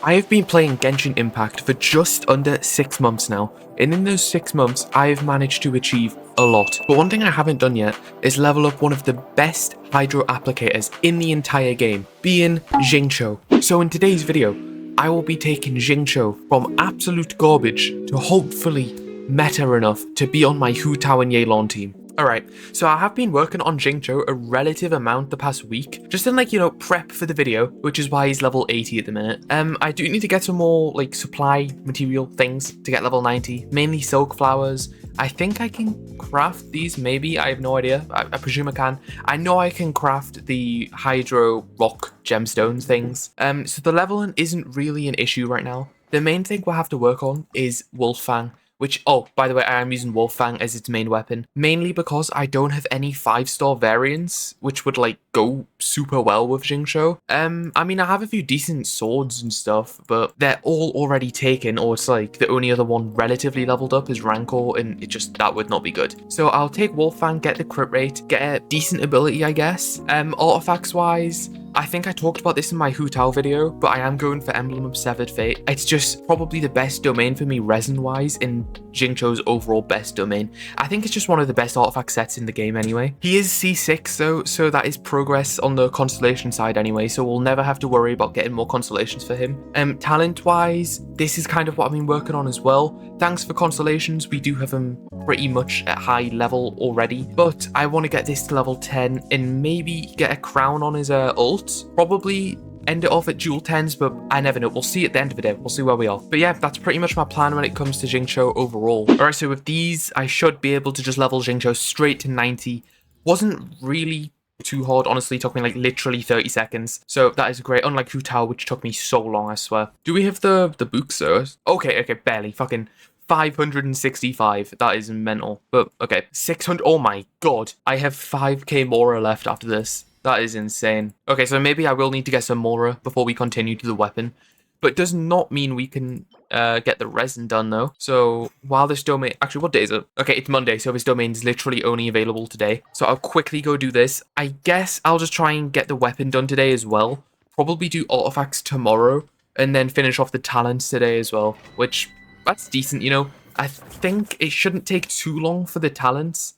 I have been playing Genshin Impact for just under 6 months now, and in those 6 months I have managed to achieve a lot. But one thing I haven't done yet is level up one of the best hydro applicators in the entire game, being xingqiu. So in today's video, I will be taking xingqiu from absolute garbage to hopefully meta enough to be on my Hu Tao and Yelan team. Alright, so I have been working on xingqiu a relative amount the past week, just in prep for the video, which is why he's level 80 at the minute. I do need to get some more supply material things to get level 90, mainly silk flowers. I think I can craft these, maybe, I have no idea. I presume I can. I know I can craft the hydro rock gemstones things. So the leveling isn't really an issue right now. The main thing we'll have to work on is Wolffang. Which, oh, by the way, I am using Wolffang as its main weapon, mainly because I don't have any 5-star variants, which would, go super well with xingqiu. I mean, I have a few decent swords and stuff, but they're all already taken, or it's the only other one relatively leveled up is Rancor, and that would not be good. So I'll take Wolffang, get the crit rate, get a decent ability, I guess. Artifacts-wise, I think I talked about this in my Hu Tao video, but I am going for Emblem of Severed Fate. It's just probably the best domain for me resin-wise in xingqiu's overall best domain. I think it's just one of the best artifact sets in the game anyway. He is C6 though, so that is progress on the constellation side anyway, so we'll never have to worry about getting more constellations for him. Talent-wise, this is kind of what I've been working on as well. Thanks for constellations, we do have him pretty much at high level already, but I want to get this to level 10 and maybe get a crown on his ult. Probably end it off at dual 10s, but I never know. We'll see at the end of the day. We'll see where we are. But yeah, that's pretty much my plan when it comes to xingqiu overall. Alright, so with these, I should be able to just level xingqiu straight to 90. Wasn't really too hard, honestly. It took me literally 30 seconds. So that is great, unlike Hu Tao, which took me so long, I swear. Do we have the books though? Okay, barely. Fucking 565. That is mental. But okay, 600. Oh my god. I have 5k Mora left after this. That is insane. Okay, so maybe I will need to get some Mora before we continue to the weapon. But does not mean we can get the resin done, though. So while this domain... Actually, what day is it? Okay, it's Monday, so this domain is literally only available today. So I'll quickly go do this. I guess I'll just try and get the weapon done today as well. Probably do artifacts tomorrow. And then finish off the talents today as well. Which, that's decent, you know. I think it shouldn't take too long for the talents.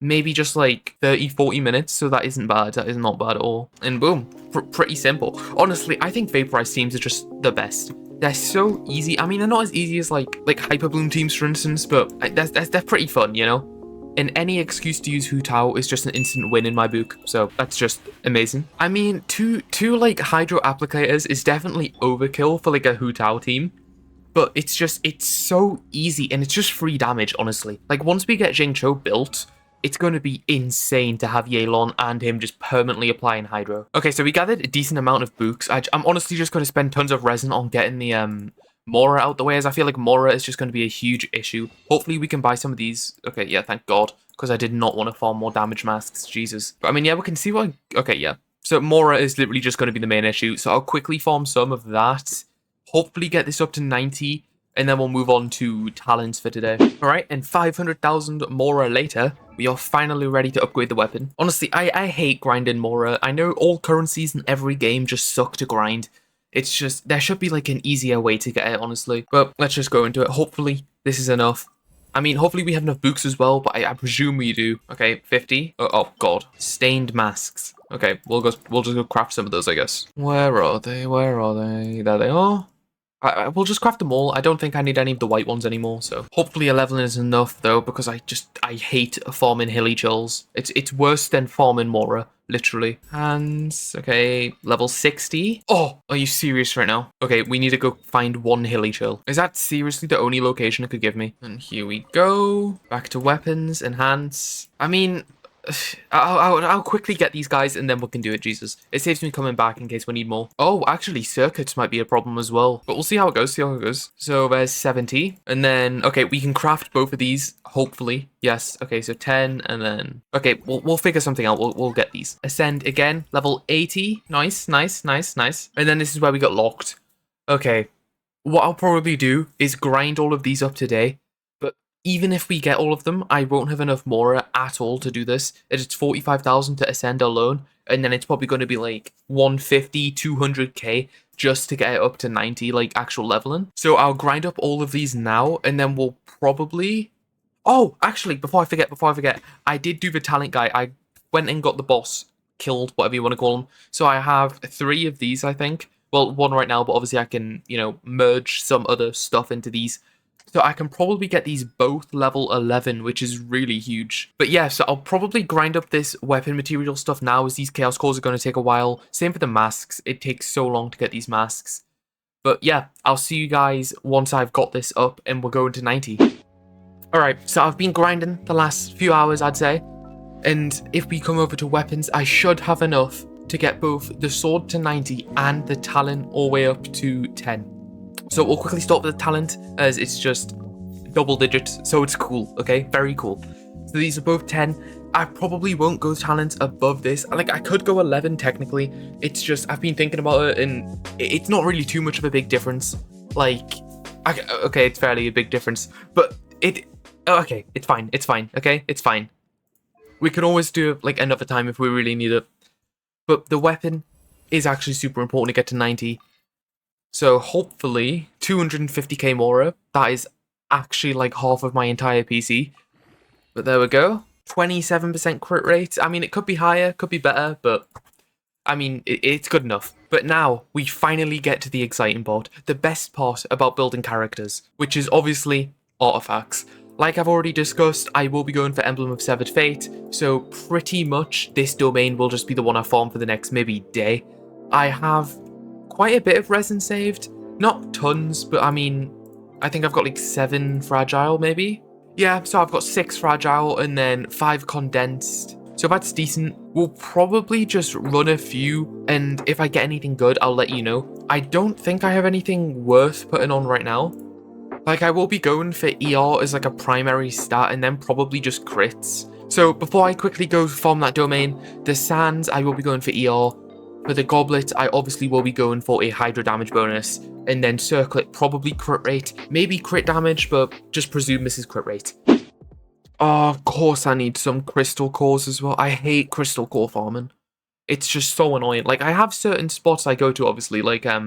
Maybe just 30-40 minutes, so that isn't bad. That is not bad at all. And boom, pretty simple. Honestly, I think vaporized teams are just the best. They're so easy. I mean, they're not as easy as like Hyperbloom teams, for instance, but they're pretty fun, you know? And any excuse to use Hu Tao is just an instant win in my book, so that's just amazing. I mean, two hydro applicators is definitely overkill for a Hu Tao team. But it's so easy, and it's just free damage, honestly. Once we get xingqiu built, it's going to be insane to have Yelan and him just permanently applying hydro. Okay, so we gathered a decent amount of books. I'm honestly just going to spend tons of resin on getting the Mora out the way, as I feel like Mora is just going to be a huge issue. Hopefully we can buy some of these. Okay, yeah, thank God, because I did not want to farm more damage masks, Jesus. But I mean, yeah, we can see what... Okay, yeah. So Mora is literally just going to be the main issue, so I'll quickly farm some of that. Hopefully get this up to 90, and then we'll move on to talents for today. Alright, and 500,000 Mora later, we are finally ready to upgrade the weapon. Honestly, I hate grinding Mora. I know all currencies in every game just suck to grind. It's just, there should be an easier way to get it, honestly. But let's just go into it. Hopefully, this is enough. I mean, hopefully we have enough books as well, but I presume we do. Okay, 50. Oh god. Stained masks. Okay, we'll just go craft some of those, I guess. Where are they? Where are they? There they are. We'll just craft them all. I don't think I need any of the white ones anymore, so hopefully 11 is enough though, because I hate farming hilly chills. It's worse than farming Mora, literally. Hands, okay, level 60. Oh, are you serious right now? Okay, we need to go find one hilly chill. Is that seriously the only location it could give me? And here we go. Back to weapons, enhance. I mean, I'll quickly get these guys and then we can do it, Jesus. It saves me coming back in case we need more. Oh, actually, circuits might be a problem as well. But we'll see how it goes, So there's 70. And then, okay, we can craft both of these, hopefully. Yes, okay, so 10 and then... Okay, we'll figure something out. We'll get these. Ascend again, level 80. Nice. And then this is where we got locked. Okay, what I'll probably do is grind all of these up today. Even if we get all of them, I won't have enough Mora at all to do this. It's 45,000 to ascend alone, and then it's probably going to be 150, 200k just to get it up to 90, like actual leveling. So I'll grind up all of these now, and then we'll probably... Oh, actually, before I forget, I did do the talent guy. I went and got the boss killed, whatever you want to call him. So I have 3 of these, I think. Well, 1 right now, but obviously I can, you know, merge some other stuff into these. So I can probably get these both level 11, which is really huge. But yeah, so I'll probably grind up this weapon material stuff now, as these chaos cores are going to take a while. Same for the masks. It takes so long to get these masks. But yeah, I'll see you guys once I've got this up and we're going to 90. Alright, so I've been grinding the last few hours, I'd say. And if we come over to weapons, I should have enough to get both the sword to 90 and the talent all the way up to 10. So we'll quickly start with the talent, as it's just double digits, so it's cool, okay? Very cool. So these are both 10. I probably won't go talent above this. Like, I could go 11 technically. It's just, I've been thinking about it, and it's not really too much of a big difference. Like, okay, it's fairly a big difference, but okay, it's fine, okay? It's fine. We can always do it, like, another time if we really need it. But the weapon is actually super important to get to 90. So hopefully 250k more. That is actually like half of my entire PC. But there we go. 27% crit rate. I mean, it could be higher, could be better, but I mean, it's good enough. But now we finally get to the exciting part, the best part about building characters, which is obviously artifacts. Like I've already discussed, I will be going for Emblem of Severed Fate, so pretty much this domain will just be the one I farm for the next maybe day. I have quite a bit of resin saved. Not tons, but I mean, I think I've got like 7 fragile maybe? Yeah, so I've got 6 fragile and then 5 condensed. So that's decent. We'll probably just run a few, and if I get anything good, I'll let you know. I don't think I have anything worth putting on right now. Like, I will be going for ER as like a primary stat and then probably just crits. So before I quickly go farm that domain, the sands, I will be going for ER. For the goblet, I obviously will be going for a hydro damage bonus. And then circlet, probably crit rate. Maybe crit damage, but just presume this is crit rate. Oh, of course I need some crystal cores as well. I hate crystal core farming. It's just so annoying. Like, I have certain spots I go to, obviously. Like, I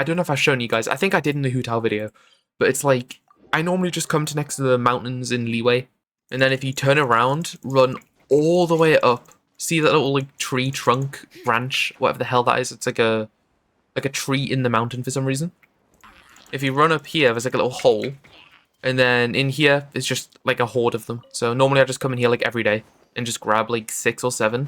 don't know if I've shown you guys. I think I did in the Hootao video. But it's like, I normally just come to next to the mountains in Leeway. And then if you turn around, run all the way up. See that little, like, tree trunk branch? Whatever the hell that is. It's like a tree in the mountain for some reason. If you run up here, there's like a little hole. And then in here, it's just like a horde of them. So normally I just come in here like every day. And just grab like 6 or 7.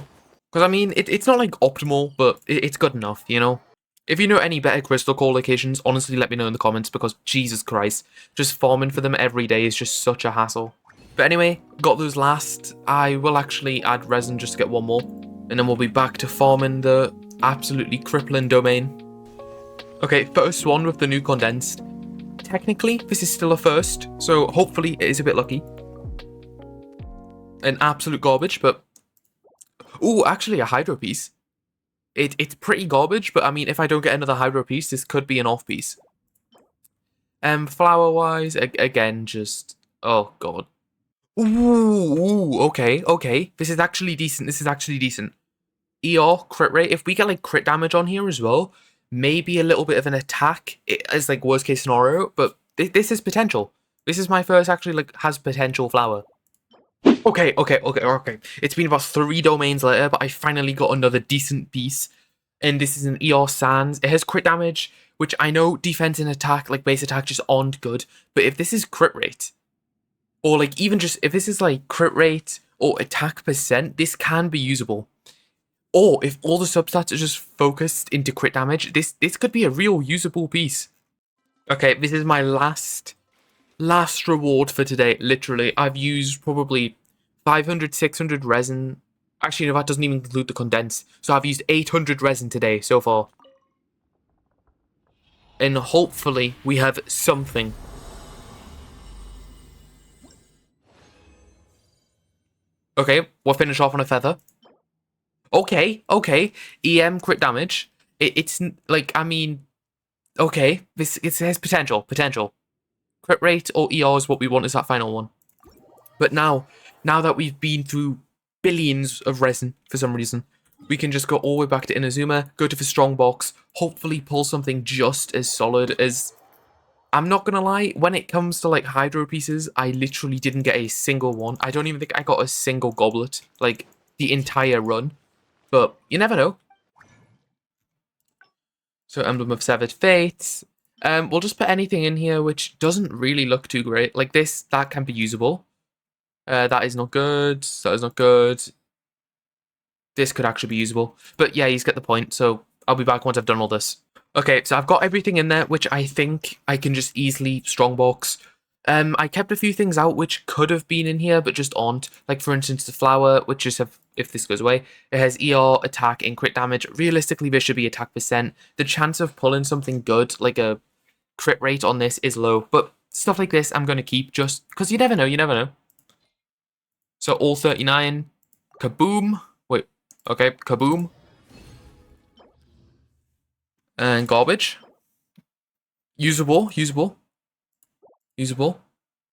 Because I mean, it's not like optimal, but it's good enough, you know? If you know any better crystal core locations, honestly let me know in the comments, because Jesus Christ, just farming for them every day is just such a hassle. But anyway, got those last. I will actually add resin just to get 1 more, and then we'll be back to farming the absolutely crippling domain. Okay, first one with the new condensed. Technically, this is still a first, so hopefully it is a bit lucky. An absolute garbage, but... Ooh, actually a hydro piece. It's pretty garbage, but I mean, if I don't get another hydro piece, this could be an off piece. Flower-wise, again, just... Oh, God. Ooh, okay. This is actually decent. ER, crit rate. If we get, like, crit damage on here as well, maybe a little bit of an attack as, like, worst-case scenario, but this is potential. This is my first, actually, like, has potential flower. Okay. It's been about 3 domains later, but I finally got another decent piece. And this is an ER Sands. It has crit damage, which I know defense and attack, like base attack, just aren't good. But if this is crit rate, or like even just, if this is like crit rate or attack percent, this can be usable. Or if all the substats are just focused into crit damage, this could be a real usable piece. Okay, this is my last reward for today, literally. I've used probably 500, 600 resin. Actually, no, that doesn't even include the condense. So I've used 800 resin today so far. And hopefully we have something. Okay, we'll finish off on a feather. Okay. EM crit damage. It's like, I mean, okay, it has potential. Crit rate or ER is what we want as that final one. But now that we've been through billions of resin for some reason, we can just go all the way back to Inazuma, go to the strong box, hopefully pull something just as solid as... I'm not gonna lie, when it comes to like hydro pieces, I literally didn't get a single one. I don't even think I got a single goblet, like the entire run. But you never know. So Emblem of Severed Fate. We'll just put anything in here which doesn't really look too great. Like this, that can be usable. That is not good. That is not good. This could actually be usable. But yeah, he's got the point. So I'll be back once I've done all this. Okay, so I've got everything in there, which I think I can just easily strongbox. I kept a few things out which could have been in here, but just aren't. Like, for instance, the flower, which just have, if this goes away, it has ER, attack, and crit damage. Realistically, this should be attack percent. The chance of pulling something good, like a crit rate on this, is low. But stuff like this, I'm going to keep just because you never know, you never know. So all 39. Kaboom. Wait, okay, kaboom. And garbage. Usable, usable. Usable.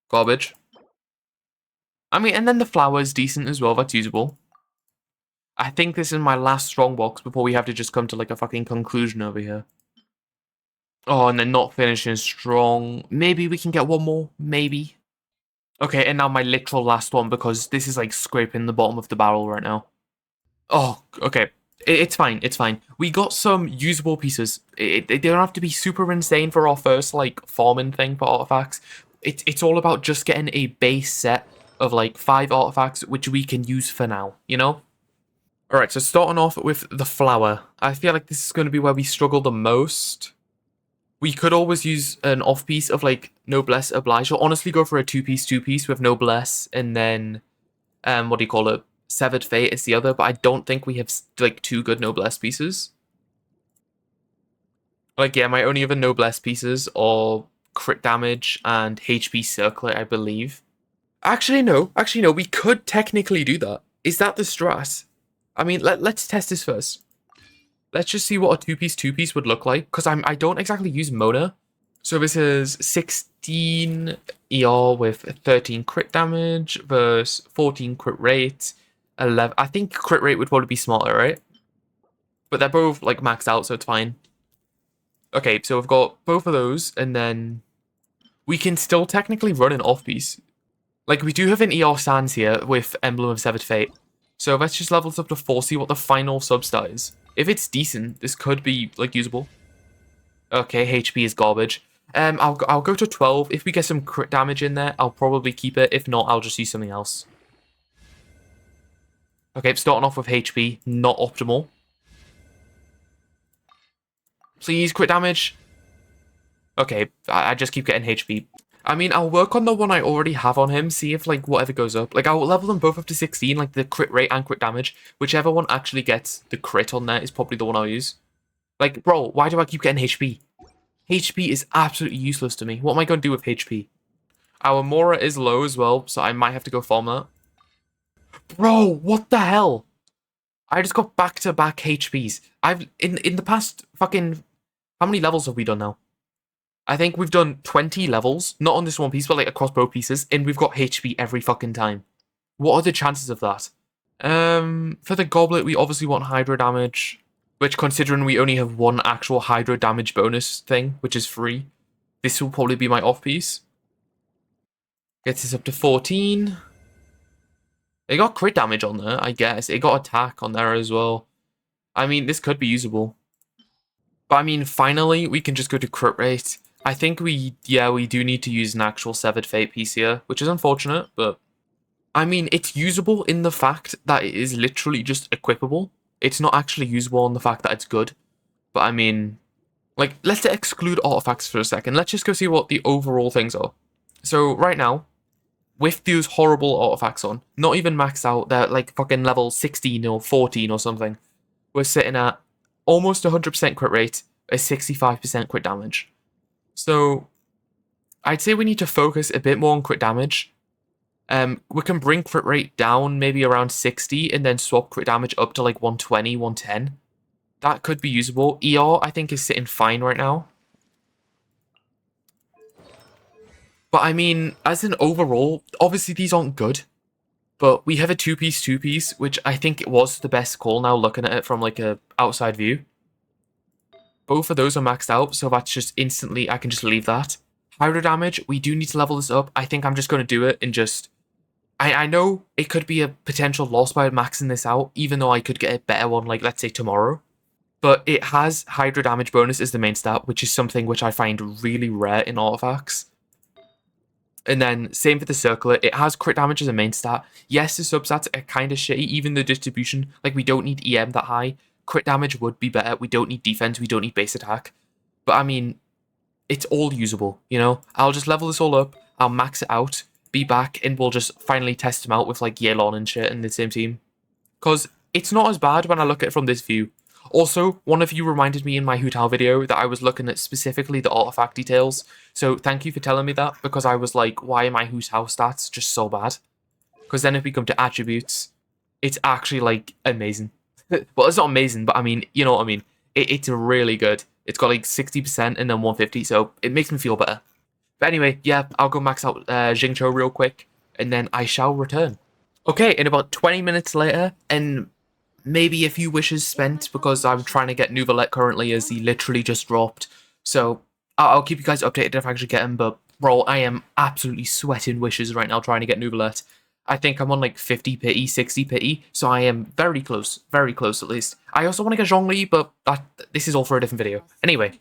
Garbage. I mean, and then the flower is decent as well. That's usable. I think this is my last strong box before we have to just come to like a fucking conclusion over here. Oh, and then not finishing strong. Maybe we can get one more. Maybe. Okay, and now my literal last one because this is like scraping the bottom of the barrel right now. Oh, okay. It's fine. It's fine. We got some usable pieces. They don't have to be super insane for our first like farming thing for artifacts. It's all about just getting a base set of like 5 artifacts which we can use for now, you know? Alright, so starting off with the flower. I feel like this is going to be where we struggle the most. We could always use an off-piece of like Noblesse Oblige, or honestly go for a 2-piece with Noblesse and then, what do you call it? Severed Fate is the other, but I don't think we have like 2 good Noblesse pieces. Like, yeah, my only other Noblesse pieces are crit damage and HP Circlet, I believe. Actually, no. We could technically do that. Is that the strat? I mean, let's test this first. Let's just see what a 2-piece would look like, because I don't exactly use Mona. So this is 16 ER with 13 crit damage versus 14 crit rate, 11. I think crit rate would probably be smarter, right? But they're both like maxed out, so it's fine. Okay, so we've got both of those, and then we can still technically run an off-piece. Like, we do have an ER Sans here with Emblem of Severed Fate. So let's just level this up to 4, see what the final substat is. If it's decent, this could be, like, usable. Okay, HP is garbage. I'll go to 12. If we get some crit damage in there, I'll probably keep it. If not, I'll just use something else. Okay, starting off with HP, not optimal. Please, crit damage. Okay, I just keep getting HP. I mean, I'll work on the one I already have on him, see if, like, whatever goes up. Like, I'll level them both up to 16, like, the crit rate and crit damage. Whichever one actually gets the crit on there is probably the one I'll use. Like, bro, why do I keep getting HP? HP is absolutely useless to me. What am I going to do with HP? Our Mora is low as well, so I might have to go farm that. Bro, what the hell? I just got back-to-back HPs. In the past fucking... How many levels have we done now? I think we've done 20 levels, not on this one piece, but like across both pieces, and we've got HP every fucking time. What are the chances of that? For the goblet, we obviously want hydro damage, which considering we only have one actual hydro damage bonus thing, which is free, this will probably be my off-piece. Gets us up to 14. It got crit damage on there, I guess. It got attack on there as well. I mean, this could be usable. But I mean, finally, we can just go to crit rate. I think we do need to use an actual Severed Fate piece here, which is unfortunate, but... I mean, it's usable in the fact that it is literally just equipable. It's not actually usable in the fact that it's good. But I mean, like, let's exclude artifacts for a second. Let's just go see what the overall things are. So, right now, with those horrible artifacts on, not even maxed out, they're like fucking level 16 or 14 or something. We're sitting at almost 100% crit rate, a 65% crit damage. So, I'd say we need to focus a bit more on crit damage. We can bring crit rate down maybe around 60 and then swap crit damage up to like 120, 110. That could be usable. ER, I think, is sitting fine right now. But I mean, as an overall, obviously these aren't good. But we have a two-piece, which I think it was the best call now looking at it from like a outside view. Both of those are maxed out, so that's just instantly, I can just leave that. Hydro damage, we do need to level this up. I think I'm just going to do it and just... I know it could be a potential loss by maxing this out, even though I could get a better one, like, let's say tomorrow. But it has hydro damage bonus as the main stat, which is something which I find really rare in artifacts. And then, same for the circlet, it has crit damage as a main stat. Yes, the substats are kind of shitty, even the distribution, like, we don't need EM that high. Crit damage would be better, we don't need defense, we don't need base attack. But, I mean, it's all usable, you know? I'll just level this all up, I'll max it out, be back, and we'll just finally test them out with, like, Yelan and shit in the same team. Because it's not as bad when I look at it from this view. Also, one of you reminded me in my Hu Tao video that I was looking at specifically the artifact details, so thank you for telling me that, because I was like, why are my Hu Tao stats just so bad? Because then if we come to attributes, it's actually, like, amazing. Well, it's not amazing, but I mean, you know what I mean. It's really good. It's got, like, 60% and then 150, so it makes me feel better. But anyway, yeah, I'll go max out Xingqiu real quick, and then I shall return. Okay, in about 20 minutes later, and maybe a few wishes spent, because I'm trying to get Nouvelet currently, as he literally just dropped. So, I'll keep you guys updated if I actually get him, but bro, I am absolutely sweating wishes right now trying to get Nouvelet. I think I'm on like 50 pity, 60 pity, so I am very close at least. I also want to get Zhongli, but this is all for a different video. Anyway,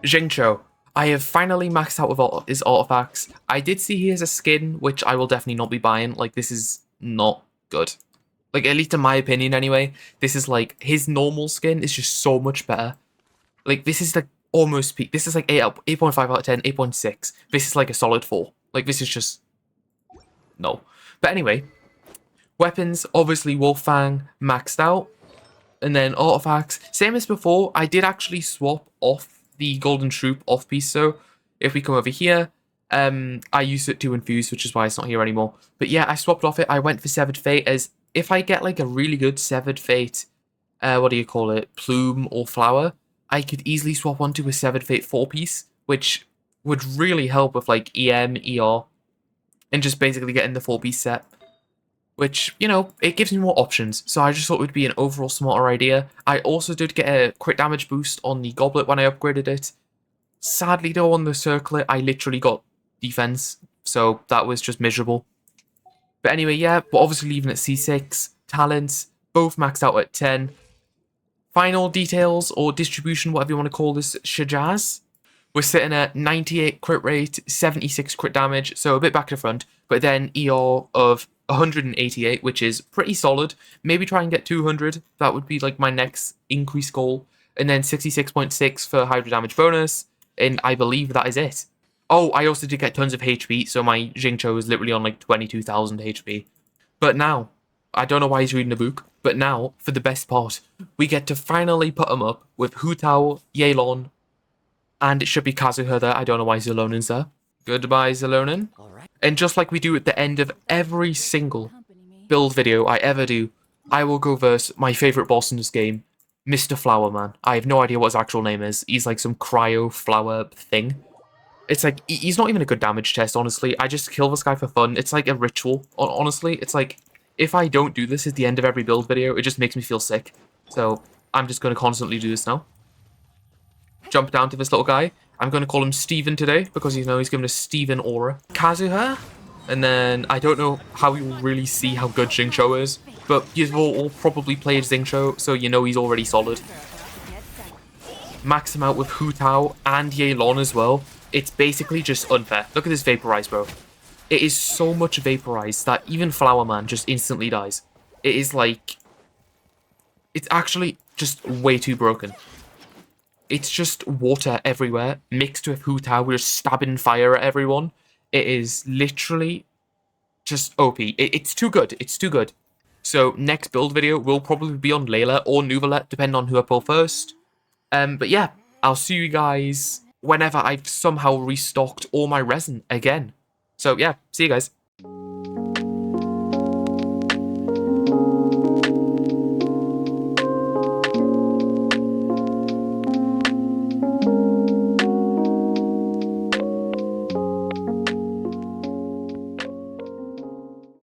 Xingqiu. I have finally maxed out with all his artifacts. I did see he has a skin, which I will definitely not be buying. Like, this is not good. Like, at least in my opinion anyway, this is like, his normal skin is just so much better. Like, this is like almost peak. This is like 8.5 out of 10, 8.6. This is like a solid 4. Like, this is just... no. But anyway, weapons, obviously Wolffang maxed out. And then artifacts, same as before, I did actually swap off the Golden Troop off piece, so if we come over here, I used it to infuse, which is why it's not here anymore. But yeah, I swapped off it. I went for Severed Fate, as if I get like a really good Severed Fate, what do you call it, plume or flower, I could easily swap onto a Severed Fate 4-piece, which would really help with like EM, ER, and just basically getting the 4-piece set. Which, you know, it gives me more options, so I just thought it would be an overall smarter idea. I also did get a crit damage boost on the goblet when I upgraded it. Sadly though, on the circlet, I literally got defense, so that was just miserable. But anyway, yeah, we're obviously leaving at C6. Talents, both maxed out at 10. Final details, or distribution, whatever you want to call this, Shajaz. We're sitting at 98 crit rate, 76 crit damage, so a bit back to front. But then ER of 188, which is pretty solid. Maybe try and get 200. That would be like my next increase goal. And then 66.6 for hydro damage bonus. And I believe that is it. Oh, I also did get tons of HP, so my Xingqiu is literally on like 22,000 HP. But now, I don't know why he's reading a book, but now, for the best part, we get to finally put him up with Hu Tao, Yelan, and it should be Kazuha there. I don't know why Zelonin's there. Goodbye, Zelonin. And just like we do at the end of every single build video I ever do, I will go versus my favourite boss in this game, Mr. Flower Man. I have no idea what his actual name is. He's like some cryo flower thing. It's like, he's not even a good damage test, honestly. I just kill this guy for fun. It's like a ritual, honestly. It's like, if I don't do this at the end of every build video, it just makes me feel sick. So, I'm just going to constantly do this now. Jump down to this little guy. I'm going to call him Steven today, because you know he's given a Steven aura. Kazuha, and then I don't know how you'll really see how good Xingqiu is, but you've all probably played Xingqiu, so you know he's already solid. Max him out with Hu Tao and Yelan as well. It's basically just unfair. Look at this Vaporize, bro. It is so much Vaporize that even Flower Man just instantly dies. It is like... it's actually just way too broken. It's just water everywhere, mixed with Hu Tao. We're just stabbing fire at everyone. It is literally just OP. It's too good. It's too good. So, next build video will probably be on Layla or Nouvelet, depending on who I pull first. But yeah, I'll see you guys whenever I've somehow restocked all my resin again. So yeah, see you guys.